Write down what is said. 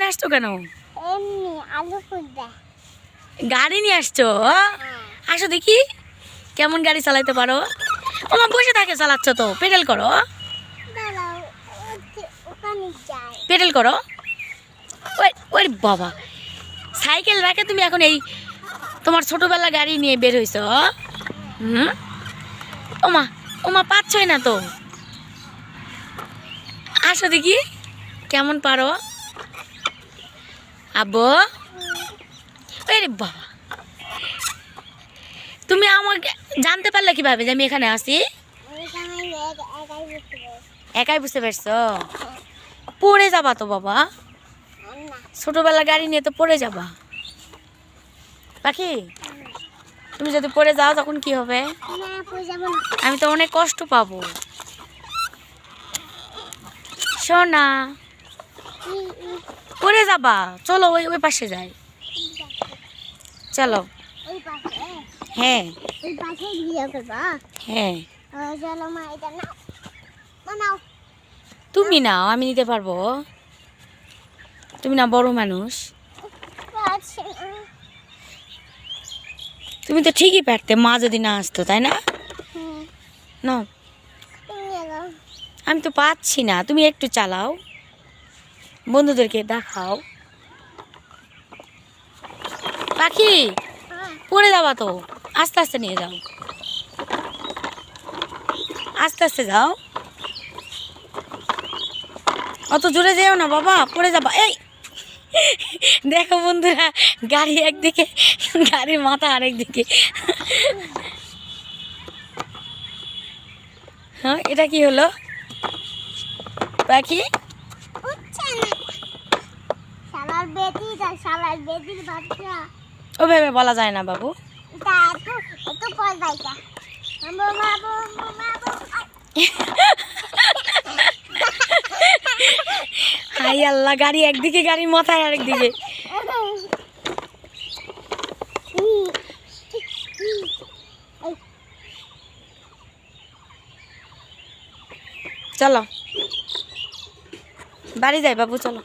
এখানে আসছো কেন? এমনি আলু খুঁজতে। গাড়ি নিয়ে আসছো? আসো দেখি কেমন গাড়ি চালাইতে পারো। ওমা বসে থাকে চালাচ্ছ তো, পেডেল করো। দাঁড়াও, ওখানে যাই। পেডেল করো। ওই ওই বাবা, সাইকেল রাখে তুমি এখন এই তোমার ছোটবেলা গাড়ি নিয়ে বের হইছো? হুম, ওমা ওমা পাচ্ছই না তো। আসো দেখি কেমন পারো। আব্বু, আরে বাবা, তুমি আমাকে জানতে পারলে কিভাবে যে আমি এখানে আসি? একাই বুঝতে পারছো? পড়ে যাবা তো বাবা, ছোটবেলা গাড়ি নিয়ে তো পড়ে যাবা। পাখি, তুমি যদি পড়ে যাও তখন কি হবে? আমি তো অনেক কষ্ট পাবো। শোনা, পড়ে যাবা, চলো ওই ওই পাশে যাই। চলো। হ্যাঁ হ্যাঁ, তুমি নাও, আমি নিতে পারবো। তুমি না বড় মানুষ, তুমি তো ঠিকই পারতে, মা যদি না আসতো, তাই না? নাও, আমি তো পাচ্ছি না, তুমি একটু চালাও, বন্ধুদেরকে দেখাও। পাখি, পড়ে যাবা তো, আস্তে আস্তে নিয়ে যাও, আস্তে আস্তে যাও, অত জোরে যেও না বাবা, পড়ে যাবা। এই দেখো বন্ধুরা, গাড়ি একদিকে, গাড়ির মাথা আরেকদিকে। হ্যাঁ, এটা কি হলো পাখি? ওভাবে বলা যায় না বাবু। হাই আল্লাহ, গাড়ি একদিকে, গাড়ির মাথায় আরেকদিকে। চলো বাড়ি যাই বাবু, চলো।